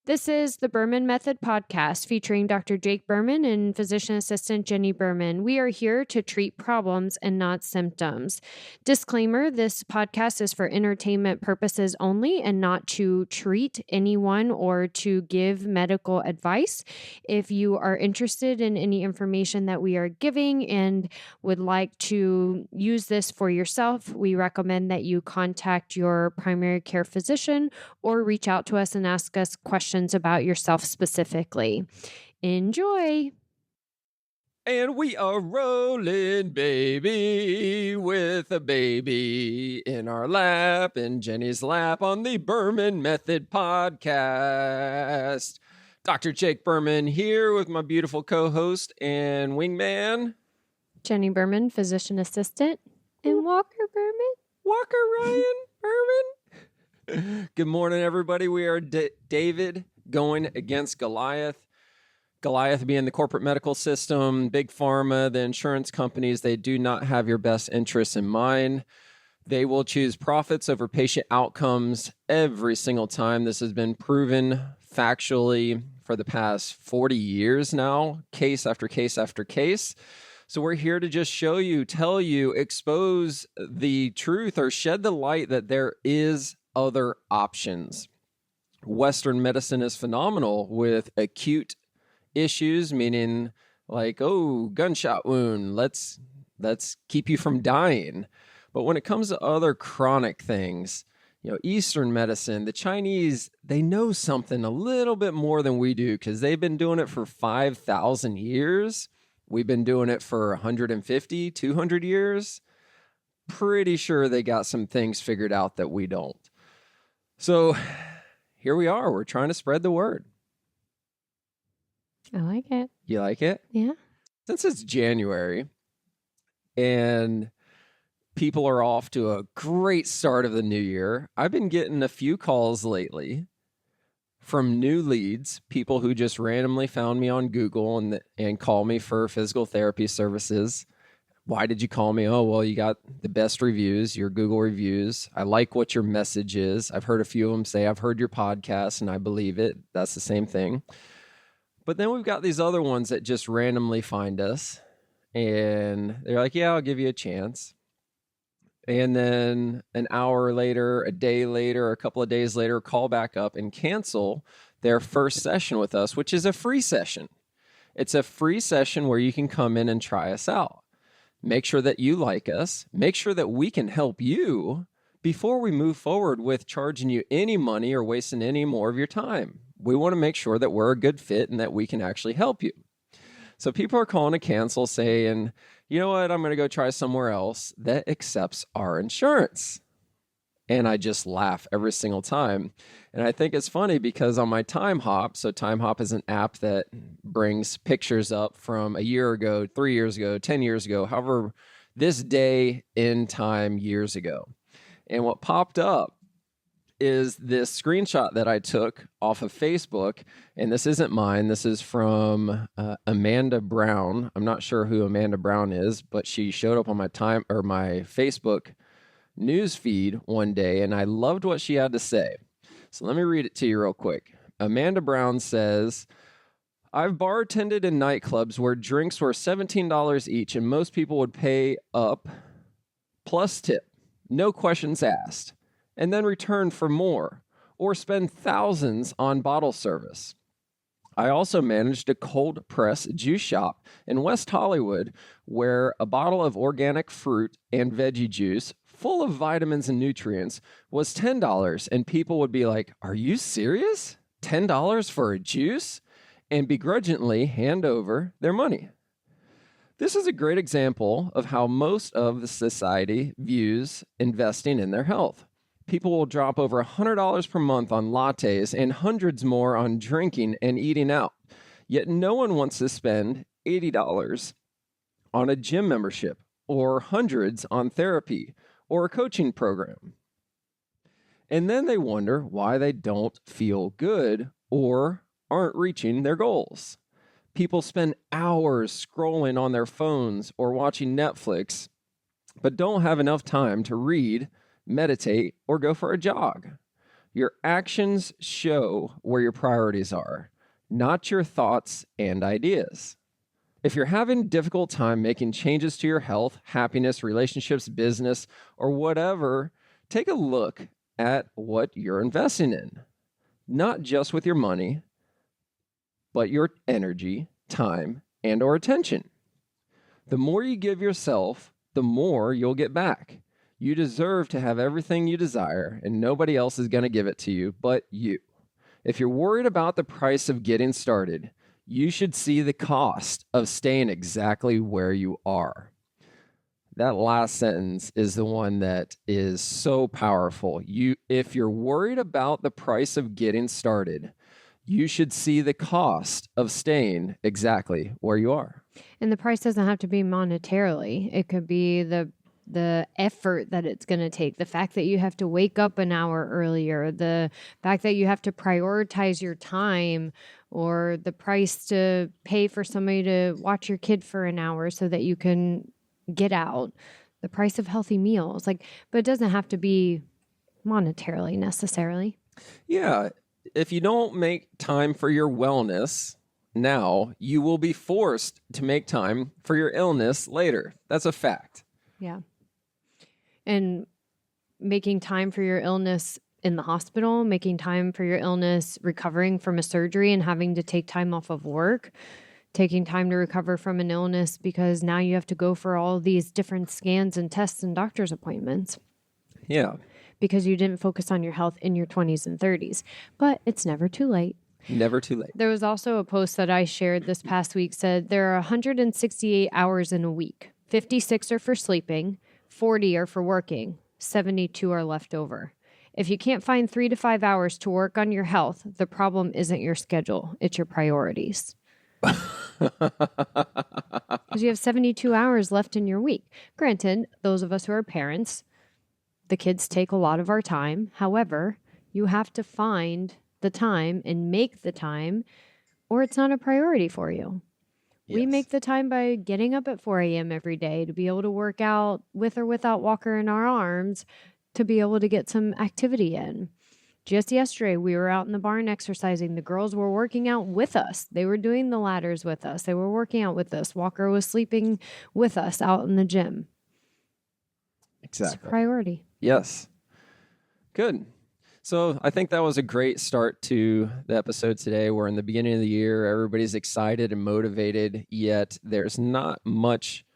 This is the Berman Method podcast featuring Dr. Jake Berman and physician assistant Jenny Berman. We are here to treat problems and not symptoms. Disclaimer, this podcast is for entertainment purposes only and not to treat anyone or to give medical advice. If you are interested in any information that we are giving and would like to use this for yourself, we recommend that you contact your primary care physician or reach out to us and ask us questions about yourself specifically. Enjoy. And we are rolling, baby, with a baby in our lap, in Jenny's lap, on the Berman Method podcast. Dr. Jake Berman here with my beautiful co-host and wingman, Jenny Berman, physician assistant, and Walker Berman. Walker Ryan Berman. Good morning, everybody. We are David going against Goliath. Goliath being the corporate medical system, big pharma, the insurance companies. They do not have your best interests in mind. They will choose profits over patient outcomes every single time. This has been proven factually for the past 40 years now, case after case after case. So we're here to just show you, tell you, expose the truth or shed the light that there is other options. Western medicine is phenomenal with acute issues, meaning like, oh, gunshot wound, let's keep you from dying. But when it comes to other chronic things, Eastern medicine, the Chinese, they know something a little bit more than we do because they've been doing it for 5,000 years. We've been doing it for 150, 200 years. Pretty sure they got some things figured out that we don't. So here we are. We're trying to spread the word. I like it. You like it? Yeah. Since it's January and people are off to a great start of the new year, I've been getting a few calls lately from new leads, people who just randomly found me on Google and call me for physical therapy services. Why did you call me? Oh, well, you got the best reviews, your Google reviews. I like what your message is. I've heard a few of them say, I've heard your podcast, and I believe it. That's the same thing. But then we've got these other ones that just randomly find us, and they're like, yeah, I'll give you a chance. And then an hour later, a day later, a couple of days later, call back up and cancel their first session with us, which is a free session. It's a free session where you can come in and try us out. Make sure that you like us. Make sure that we can help you before we move forward with charging you any money or wasting any more of your time. We want to make sure that we're a good fit and that we can actually help you. So people are calling to cancel saying, you know what, I'm going to go try somewhere else that accepts our insurance. And I just laugh every single time. And I think it's funny because on my Time Hop, so Time Hop is an app that brings pictures up from a year ago, 3 years ago, 10 years ago, however, this day in time years ago. And what popped up is this screenshot that I took off of Facebook. And this isn't mine. This is from Amanda Brown. I'm not sure who Amanda Brown is, but she showed up on my Facebook news feed one day, and I loved what she had to say. So let me read it to you real quick. Amanda Brown says, I've bartended in nightclubs where drinks were $17 each, and most people would pay up plus tip, no questions asked, and then return for more, or spend thousands on bottle service. I also managed a cold press juice shop in West Hollywood where a bottle of organic fruit and veggie juice full of vitamins and nutrients was $10, and people would be like, are you serious? $10 for a juice? And begrudgingly hand over their money. This is a great example of how most of the society views investing in their health. People will drop over $100 per month on lattes and hundreds more on drinking and eating out. Yet no one wants to spend $80 on a gym membership or hundreds on therapy or a coaching program. And then they wonder why they don't feel good or aren't reaching their goals. People spend hours scrolling on their phones or watching Netflix, but don't have enough time to read, meditate, or go for a jog. Your actions show where your priorities are, not your thoughts and ideas. If you're having a difficult time making changes to your health, happiness, relationships, business, or whatever, take a look at what you're investing in. Not just with your money, but your energy, time, and or attention. The more you give yourself, the more you'll get back. You deserve to have everything you desire, and nobody else is going to give it to you but you. If you're worried about the price of getting started, you should see the cost of staying exactly where you are. That last sentence is the one that is so powerful. If you're worried about the price of getting started, you should see the cost of staying exactly where you are. And the price doesn't have to be monetarily. It could be the effort that it's going to take, the fact that you have to wake up an hour earlier, the fact that you have to prioritize your time, or the price to pay for somebody to watch your kid for an hour so that you can get out, the price of healthy meals. But it doesn't have to be monetarily necessarily. Yeah. If you don't make time for your wellness now, you will be forced to make time for your illness later. That's a fact. Yeah. And making time for your illness in the hospital, making time for your illness recovering from a surgery and having to take time off of work, taking time to recover from an illness because now you have to go for all these different scans and tests and doctor's appointments. Yeah. Because you didn't focus on your health in your 20s and 30s. But it's never too late. Never too late. There was also a post that I shared this past week said there are 168 hours in a week. 56 are for sleeping, 40 are for working, 72 are left over. If you can't find 3 to 5 hours to work on your health, the problem isn't your schedule, it's your priorities. Because you have 72 hours left in your week. Granted, those of us who are parents, the kids take a lot of our time. However, you have to find the time and make the time, or it's not a priority for you. Yes. We make the time by getting up at 4 a.m. every day to be able to work out with or without Walker in our arms, to be able to get some activity in. Just yesterday, we were out in the barn exercising. The girls were working out with us. They were doing the ladders with us. They were working out with us. Walker was sleeping with us out in the gym. Exactly. It's a priority. Yes. Good. So I think that was a great start to the episode today. We're in the beginning of the year. Everybody's excited and motivated, yet there's not much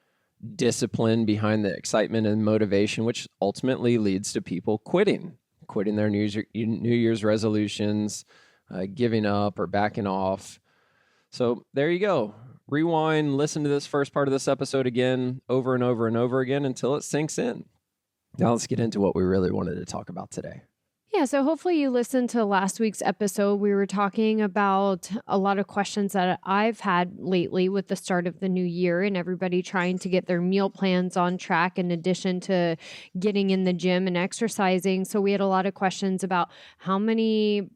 discipline behind the excitement and motivation, which ultimately leads to people quitting their New Year's resolutions, giving up or backing off. So there you go. Rewind, listen to this first part of this episode again, over and over and over again until it sinks in. Now let's get into what we really wanted to talk about today. Yeah, so hopefully you listened to last week's episode. We were talking about a lot of questions that I've had lately with the start of the new year and everybody trying to get their meal plans on track in addition to getting in the gym and exercising. So we had a lot of questions about how many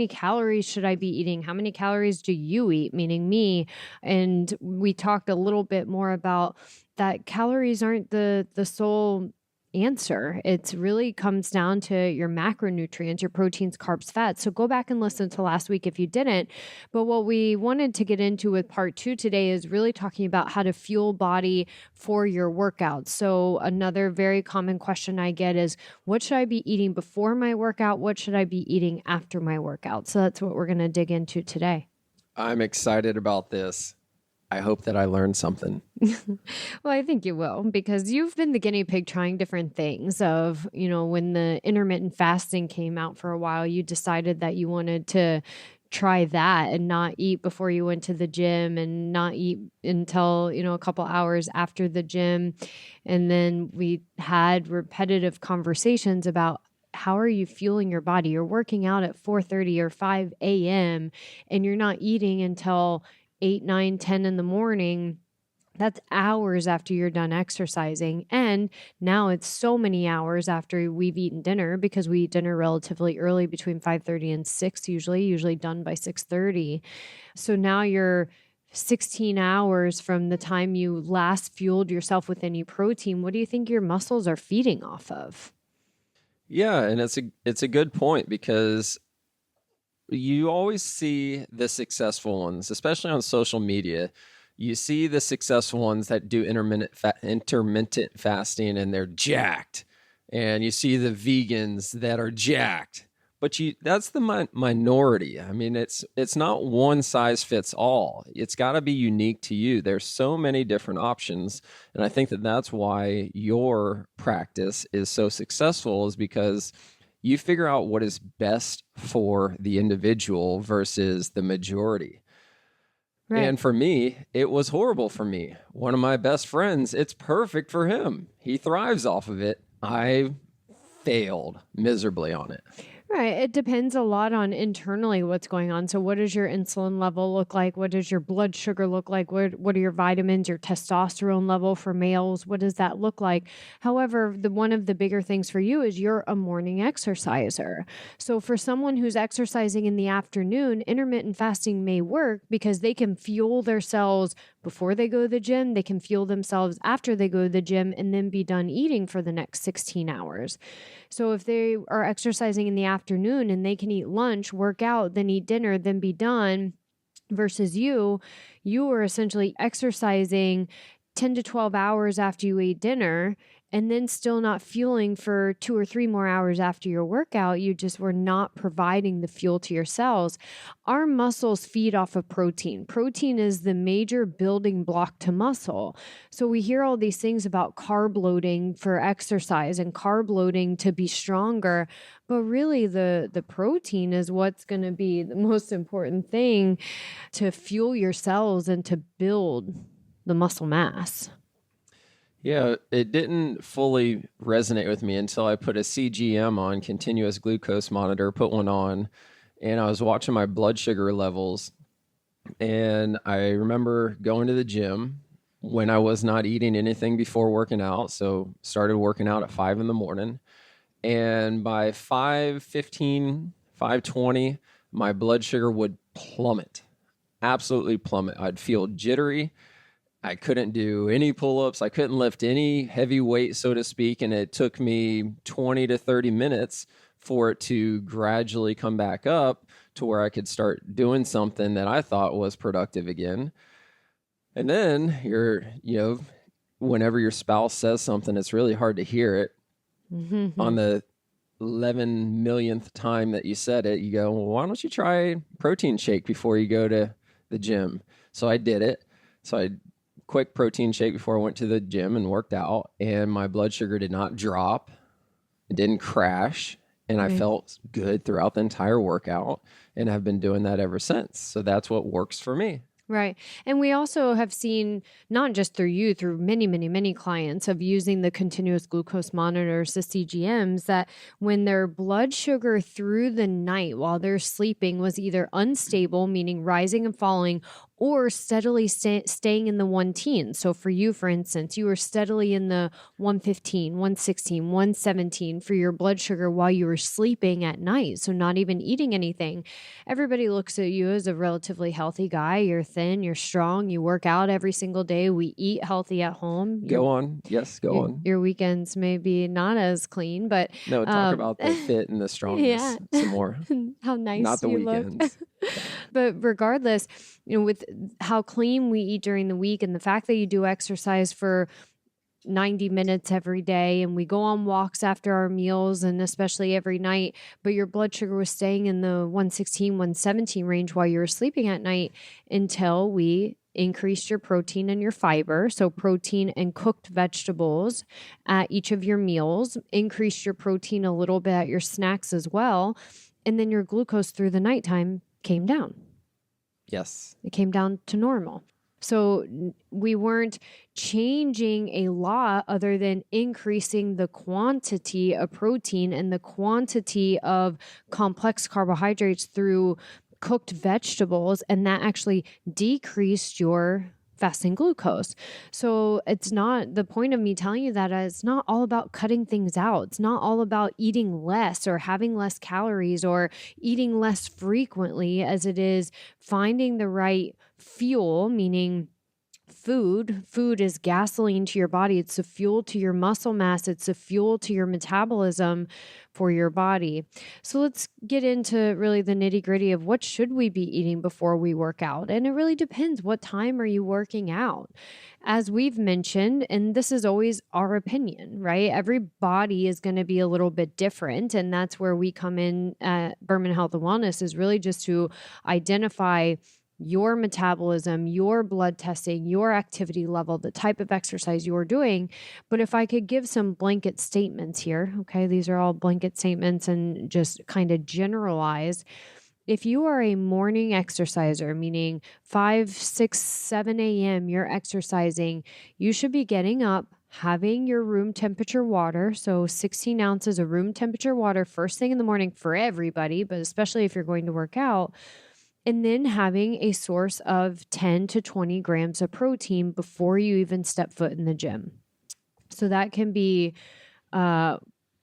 calories should I be eating? How many calories do you eat, meaning me? And we talked a little bit more about that calories aren't the sole answer. It really comes down to your macronutrients, your proteins, carbs, fats. So go back and listen to last week if you didn't. But what we wanted to get into with part 2 today is really talking about how to fuel body for your workout. So another very common question I get is, what should I be eating before my workout? What should I be eating after my workout? So that's what we're going to dig into today. I'm excited about this. I hope that I learned something. Well, I think you will, because you've been the guinea pig trying different things of, when the intermittent fasting came out for a while, you decided that you wanted to try that and not eat before you went to the gym and not eat until, a couple hours after the gym. And then we had repetitive conversations about how are you fueling your body? You're working out at 4:30 or 5 a.m. and you're not eating until 8, 9, 10 in the morning. That's hours after you're done exercising. And now it's so many hours after we've eaten dinner, because we eat dinner relatively early, between 5:30 and 6, usually done by 6:30. So now you're 16 hours from the time you last fueled yourself with any protein. What do you think your muscles are feeding off of? Yeah, and it's a good point because you always see the successful ones, especially on social media. You see the successful ones that do intermittent fasting and they're jacked. And you see the vegans that are jacked. But that's the minority. I mean, it's not one size fits all. It's got to be unique to you. There's so many different options. And I think that that's why your practice is so successful, is because you figure out what is best for the individual versus the majority. Right. And for me, it was horrible for me. One of my best friends, it's perfect for him. He thrives off of it. I failed miserably on it. Right. It depends a lot on internally what's going on. So what does your insulin level look like? What does your blood sugar look like? What are your vitamins, your testosterone level for males? What does that look like? However, one of the bigger things for you is you're a morning exerciser. So for someone who's exercising in the afternoon, intermittent fasting may work because they can fuel their cells before they go to the gym. They can fuel themselves after they go to the gym and then be done eating for the next 16 hours. So if they are exercising in the afternoon and they can eat lunch, work out, then eat dinner, then be done, versus you are essentially exercising 10 to 12 hours after you ate dinner and then still not fueling for 2 or 3 more hours after your workout. You just were not providing the fuel to your cells. Our muscles feed off of protein. Protein is the major building block to muscle. So we hear all these things about carb loading for exercise and carb loading to be stronger. But really the protein is what's going to be the most important thing to fuel your cells and to build the muscle mass. Yeah, it didn't fully resonate with me until I put a CGM on, continuous glucose monitor, put one on, and I was watching my blood sugar levels. And I remember going to the gym when I was not eating anything before working out. So started working out at 5 in the morning. And by 5:15, 5:20, my blood sugar would plummet, absolutely plummet. I'd feel jittery. I couldn't do any pull-ups. I couldn't lift any heavy weight, so to speak. And it took me 20 to 30 minutes for it to gradually come back up to where I could start doing something that I thought was productive again. And then whenever your spouse says something, it's really hard to hear it. Mm-hmm. On the 11 millionth time that you said it, you go, well, why don't you try protein shake before you go to the gym? So I did it. So I quick protein shake before I went to the gym and worked out, and my blood sugar did not drop. It didn't crash, and I felt good throughout the entire workout, and I've been doing that ever since. So that's what works for me. Right. And we also have seen, not just through you, through many, many, many clients of using the continuous glucose monitors, the CGMs, that when their blood sugar through the night while they're sleeping was either unstable, meaning rising and falling, or steadily staying in the 110. So for you, for instance, you were steadily in the 115, 116, 117 for your blood sugar while you were sleeping at night. So not even eating anything. Everybody looks at you as a relatively healthy guy. You're thin, you're strong, you work out every single day. We eat healthy at home. Go on. Your weekends may be not as clean, but no, talk about the fit and the strongness some more. How nice not the you weekends. look. But regardless, with how clean we eat during the week and the fact that you do exercise for 90 minutes every day and we go on walks after our meals and especially every night, but your blood sugar was staying in the 116, 117 range while you were sleeping at night until we increased your protein and your fiber. So protein and cooked vegetables at each of your meals, increased your protein a little bit at your snacks as well. And then your glucose through the nighttime came down. Yes. It came down to normal. So we weren't changing a lot other than increasing the quantity of protein and the quantity of complex carbohydrates through cooked vegetables. And that actually decreased your fasting glucose. So it's not the point of me telling you that it's not all about cutting things out. It's not all about eating less or having less calories or eating less frequently as it is finding the right fuel, meaning food. Food is gasoline to your body. It's the fuel to your muscle mass. It's the fuel to your metabolism for your body. So let's get into really the nitty gritty of what should we be eating before we work out. And it really depends. What time are you working out? As we've mentioned, and this is always our opinion, right? Every body is going to be a little bit different. And that's where we come in at Berman Health and Wellness, is really just to identify your metabolism, your blood testing, your activity level, the type of exercise you're doing. But if I could give some blanket statements here, okay, these are all blanket statements and just kind of generalize. If you are a morning exerciser, meaning 5, 6, 7 a.m., you're exercising, you should be getting up, having your room temperature water. So 16 ounces of room temperature water first thing in the morning for everybody, but especially if you're going to work out. And then having a source of 10 to 20 grams of protein before you even step foot in the gym. So that can be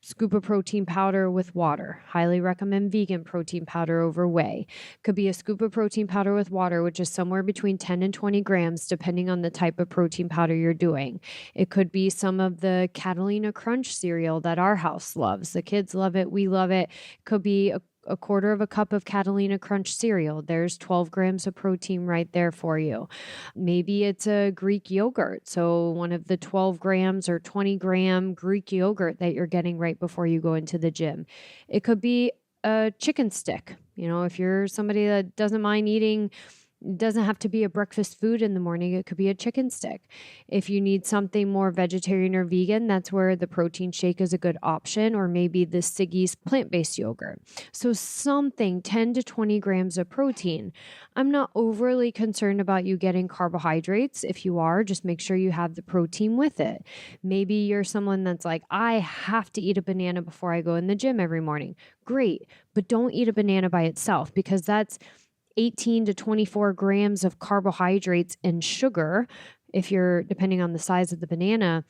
scoop of protein powder with water. Highly recommend vegan protein powder over whey. Could be a scoop of protein powder with water, which is somewhere between 10 and 20 grams, depending on the type of protein powder you're doing. It could be some of the Catalina Crunch cereal that our house loves. The kids love it. We love it. Could be a quarter of a cup of Catalina Crunch cereal. There's 12 grams of protein right there for you. Maybe it's a Greek yogurt. So one of the 12 grams or 20 gram Greek yogurt that you're getting right before you go into the gym. It could be a chicken stick. You know, if you're somebody that doesn't mind eating, it doesn't have to be a breakfast food in the morning. It could be a chicken stick. If you need something more vegetarian or vegan, that's where the protein shake is a good option, or maybe the Siggy's plant-based yogurt. So something 10 to 20 grams of protein. I'm not overly concerned about you getting carbohydrates. If you are, just make sure you have the protein with it. Maybe you're someone that's like, I have to eat a banana before I go in the gym every morning. Great, but don't eat a banana by itself, because that's 18 to 24 grams of carbohydrates and sugar. If you're, depending on the size of the banana,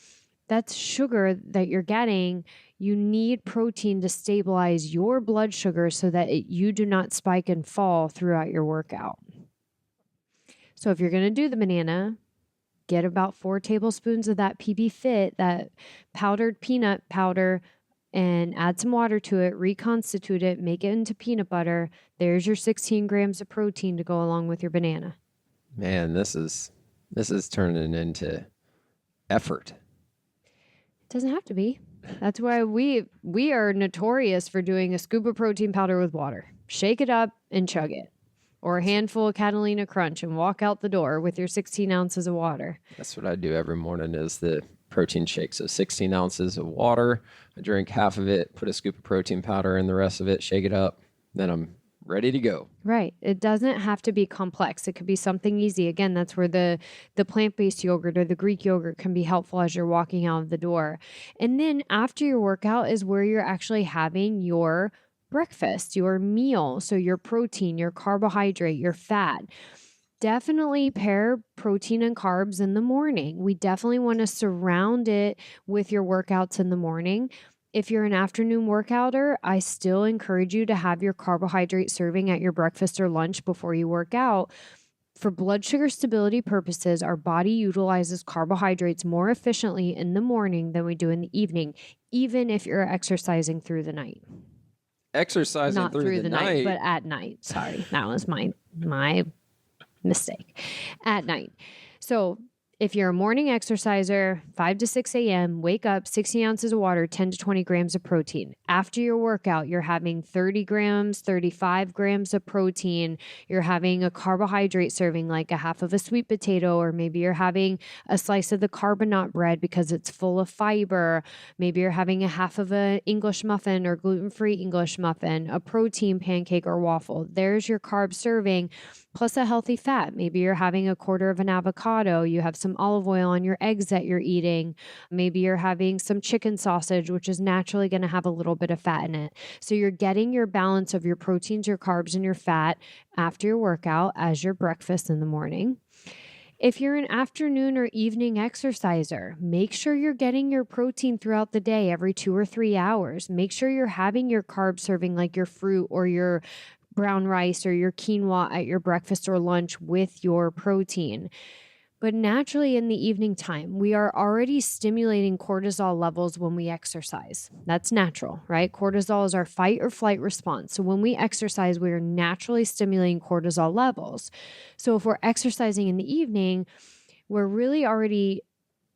that's sugar that you're getting. You need protein to stabilize your blood sugar so that you do not spike and fall throughout your workout. So if you're going to do the banana, get about 4 tablespoons of that PB Fit, that powdered peanut powder, and add some water to it, reconstitute it, make it into peanut butter. There's your 16 grams of protein to go along with your banana. Man, this is turning into effort. It doesn't have to be. That's why we are notorious for doing a scoop of protein powder with water. Shake it up and chug it. Or a handful of Catalina Crunch and walk out the door with your 16 ounces of water. That's what I do every morning, is the protein shake. So 16 ounces of water, I drink half of it, put a scoop of protein powder in the rest of it, shake it up, then I'm ready to go. Right. It doesn't have to be complex. It could be something easy. Again, that's where the plant-based yogurt or the Greek yogurt can be helpful as you're walking out of the door. And then after your workout is where you're actually having your breakfast, your meal. So your protein, your carbohydrate, your fat. Definitely pair protein and carbs in the morning. We definitely want to surround it with your workouts in the morning. If you're an afternoon workouter, I still encourage you to have your carbohydrate serving at your breakfast or lunch before you work out. For blood sugar stability purposes, our body utilizes carbohydrates more efficiently in the morning than we do in the evening, even if you're exercising through the night. Exercising Not through the night, but at night. Sorry, that was my mistake. At night. So if you're a morning exerciser, 5 to 6 a.m., wake up, 60 ounces of water, 10 to 20 grams of protein. After your workout, you're having 30 grams, 35 grams of protein. You're having a carbohydrate serving, like a half of a sweet potato, or maybe you're having a slice of the carbonate bread because it's full of fiber. Maybe you're having a half of an English muffin or gluten-free English muffin, a protein pancake or waffle. There's your carb serving, plus a healthy fat. Maybe you're having a quarter of an avocado. You have some olive oil on your eggs that you're eating. Maybe you're having some chicken sausage, which is naturally going to have a little bit of fat in it. So you're getting your balance of your proteins, your carbs, and your fat after your workout as your breakfast in the morning. If you're an afternoon or evening exerciser, make sure you're getting your protein throughout the day every 2 or 3 hours. Make sure you're having your carb serving, like your fruit or your brown rice or your quinoa at your breakfast or lunch with your protein. But naturally in the evening time, we are already stimulating cortisol levels when we exercise. That's natural, right? Cortisol is our fight or flight response. So when we exercise, we are naturally stimulating cortisol levels. So if we're exercising in the evening, we're really already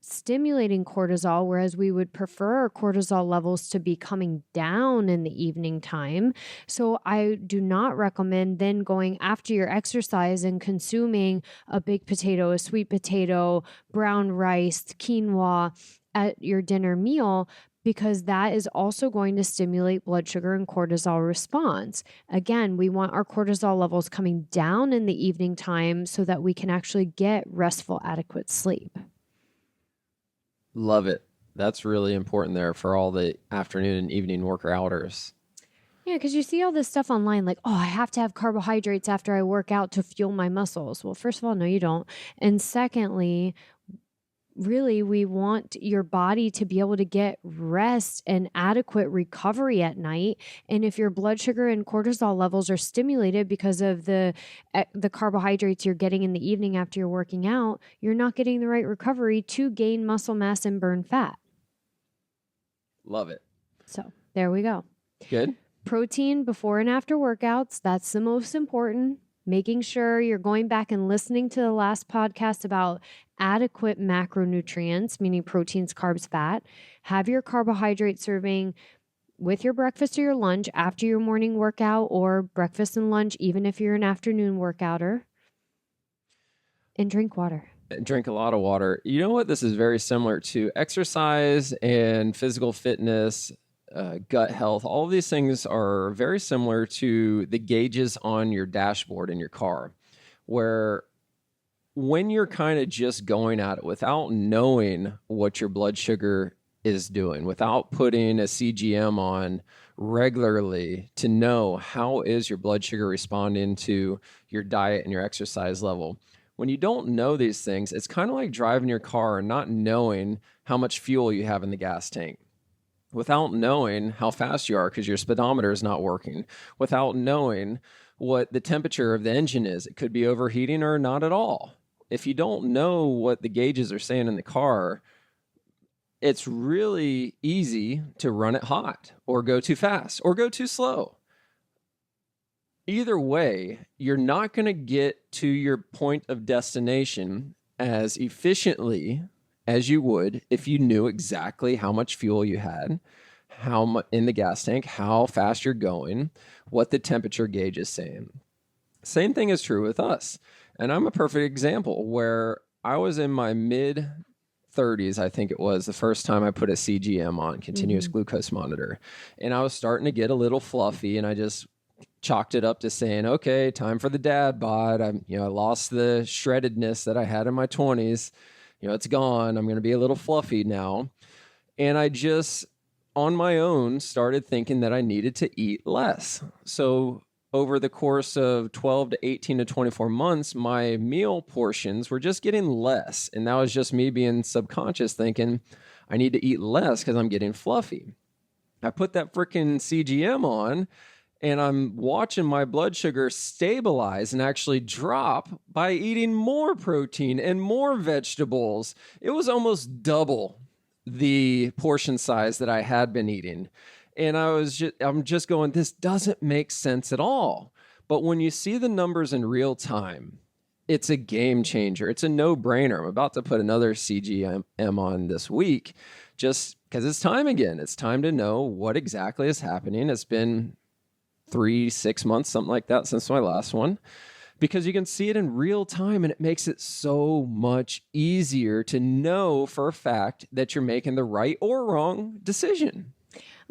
stimulating cortisol, whereas we would prefer our cortisol levels to be coming down in the evening time. So I do not recommend then going after your exercise and consuming a baked potato, a sweet potato, brown rice, quinoa at your dinner meal, because that is also going to stimulate blood sugar and cortisol response. Again, we want our cortisol levels coming down in the evening time so that we can actually get restful, adequate sleep. Love it. That's really important there for all the afternoon and evening workouters. Yeah, because you see all this stuff online like, oh, I have to have carbohydrates after I work out to fuel my muscles. Well, first of all, no, you don't. And secondly, really, we want your body to be able to get rest and adequate recovery at night. And if your blood sugar and cortisol levels are stimulated because of the carbohydrates you're getting in the evening after you're working out, you're not getting the right recovery to gain muscle mass and burn fat. Love it. So there we go. Good. Protein before and after workouts. That's the most important. Making sure you're going back and listening to the last podcast about adequate macronutrients, meaning proteins, carbs, fat. Have your carbohydrate serving with your breakfast or your lunch after your morning workout, or breakfast and lunch, even if you're an afternoon workouter. And drink water. Drink a lot of water. You know what? This is very similar to exercise and physical fitness, gut health. All of these things are very similar to the gauges on your dashboard in your car, where when you're kind of just going at it without knowing what your blood sugar is doing, without putting a CGM on regularly to know how is your blood sugar responding to your diet and your exercise level. When you don't know these things, it's kind of like driving your car and not knowing how much fuel you have in the gas tank. Without knowing how fast you are because your speedometer is not working. Without knowing what the temperature of the engine is. It could be overheating or not at all. If you don't know what the gauges are saying in the car, it's really easy to run it hot or go too fast or go too slow. Either way, you're not going to get to your point of destination as efficiently as you would if you knew exactly how much fuel you had, how much in the gas tank, how fast you're going, what the temperature gauge is saying. Same thing is true with us. And I'm a perfect example where I was in my mid 30s, I think it was, the first time I put a CGM on, continuous glucose monitor. And I was starting to get a little fluffy, and I just chalked it up to saying, okay, time for the dad bod. I lost the shreddedness that I had in my 20s. It's gone. I'm going to be a little fluffy now. And I just, on my own, started thinking that I needed to eat less. So over the course of 12 to 18 to 24 months, my meal portions were just getting less. And that was just me being subconscious thinking, I need to eat less because I'm getting fluffy. I put that freaking CGM on, and I'm watching my blood sugar stabilize and actually drop by eating more protein and more vegetables. It was almost double the portion size that I had been eating. And I'm just going, this doesn't make sense at all. But when you see the numbers in real time, it's a game changer. It's a no-brainer. I'm about to put another CGM on this week just because it's time again. It's time to know what exactly is happening. It's been 3-6 months, something like that, since my last one, because you can see it in real time, and it makes it so much easier to know for a fact that you're making the right or wrong decision.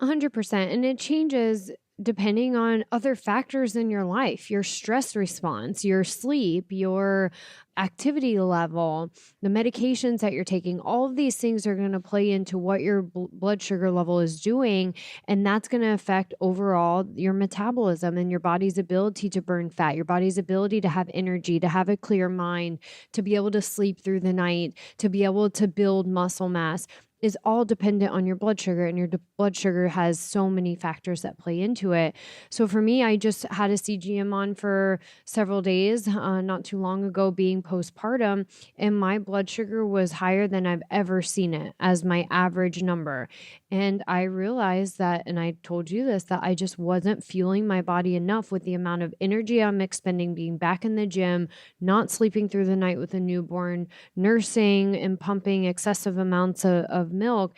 100%. And it changes depending on other factors in your life, your stress response, your sleep, your activity level, the medications that you're taking. All of these things are going to play into what your blood sugar level is doing. And that's going to affect overall your metabolism and your body's ability to burn fat, your body's ability to have energy, to have a clear mind, to be able to sleep through the night, to be able to build muscle mass. is all dependent on your blood sugar, and your blood sugar has so many factors that play into it. So for me, I just had a CGM on for several days, not too long ago, being postpartum, and my blood sugar was higher than I've ever seen it as my average number. And I realized that, and I told you this, that I just wasn't fueling my body enough with the amount of energy I'm expending being back in the gym, not sleeping through the night with a newborn, nursing and pumping excessive amounts of milk.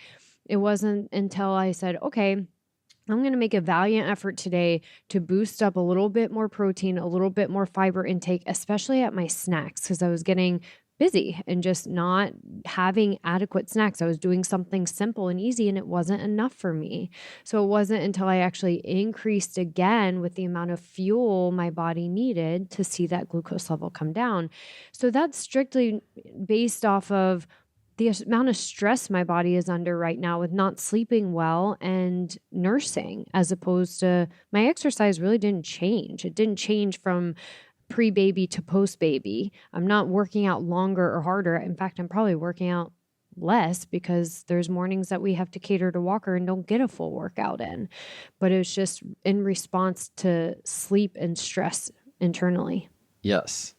It wasn't until I said, okay, I'm going to make a valiant effort today to boost up a little bit more protein, a little bit more fiber intake, especially at my snacks, because I was getting busy and just not having adequate snacks. I was doing something simple and easy, and it wasn't enough for me. So it wasn't until I actually increased again with the amount of fuel my body needed to see that glucose level come down. So that's strictly based off of the amount of stress my body is under right now with not sleeping well and nursing, as opposed to my exercise really didn't change. It didn't change from pre-baby to post-baby. I'm not working out longer or harder. In fact, I'm probably working out less because there's mornings that we have to cater to Walker and don't get a full workout in. But it was just in response to sleep and stress internally. Yes.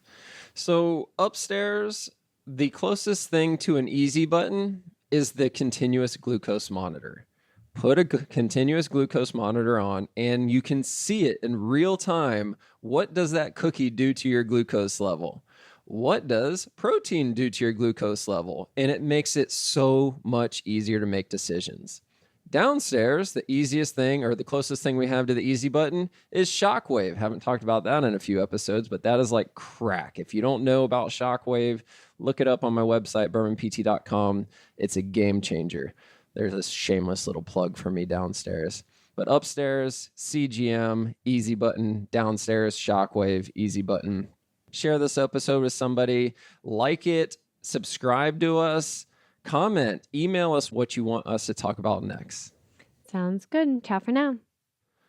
So upstairs, the closest thing to an easy button is the continuous glucose monitor. Put a continuous glucose monitor on and you can see it in real time. What does that cookie do to your glucose level? What does protein do to your glucose level? And it makes it so much easier to make decisions. Downstairs, the easiest thing, or the closest thing we have to the easy button, is Shockwave. Haven't talked about that in a few episodes, but that is like crack. If you don't know about Shockwave, look it up on my website, bermanpt.com. It's a game changer. There's a shameless little plug for me downstairs. But upstairs, CGM, easy button. Downstairs, Shockwave, easy button. Share this episode with somebody. Like it. Subscribe to us. Comment. Email us what you want us to talk about next. Sounds good. Ciao for now.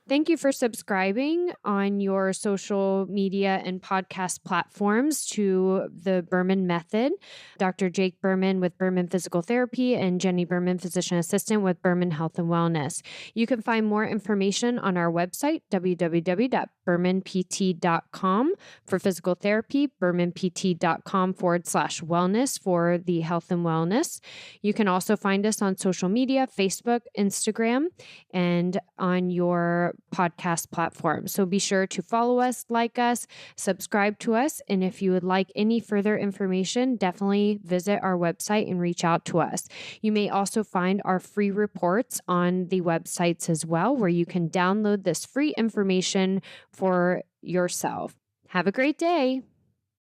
Thank you for subscribing on your social media and podcast platforms to the Berman Method. Dr. Jake Berman with Berman Physical Therapy and Jenny Berman, Physician Assistant with Berman Health and Wellness. You can find more information on our website, www.bermanpt.com for physical therapy, bermanpt.com/wellness for the health and wellness. You can also find us on social media, Facebook, Instagram, and on your podcast platform. So be sure to follow us, like us, subscribe to us. And if you would like any further information, definitely visit our website and reach out to us. You may also find our free reports on the websites as well, where you can download this free information for yourself. Have a great day.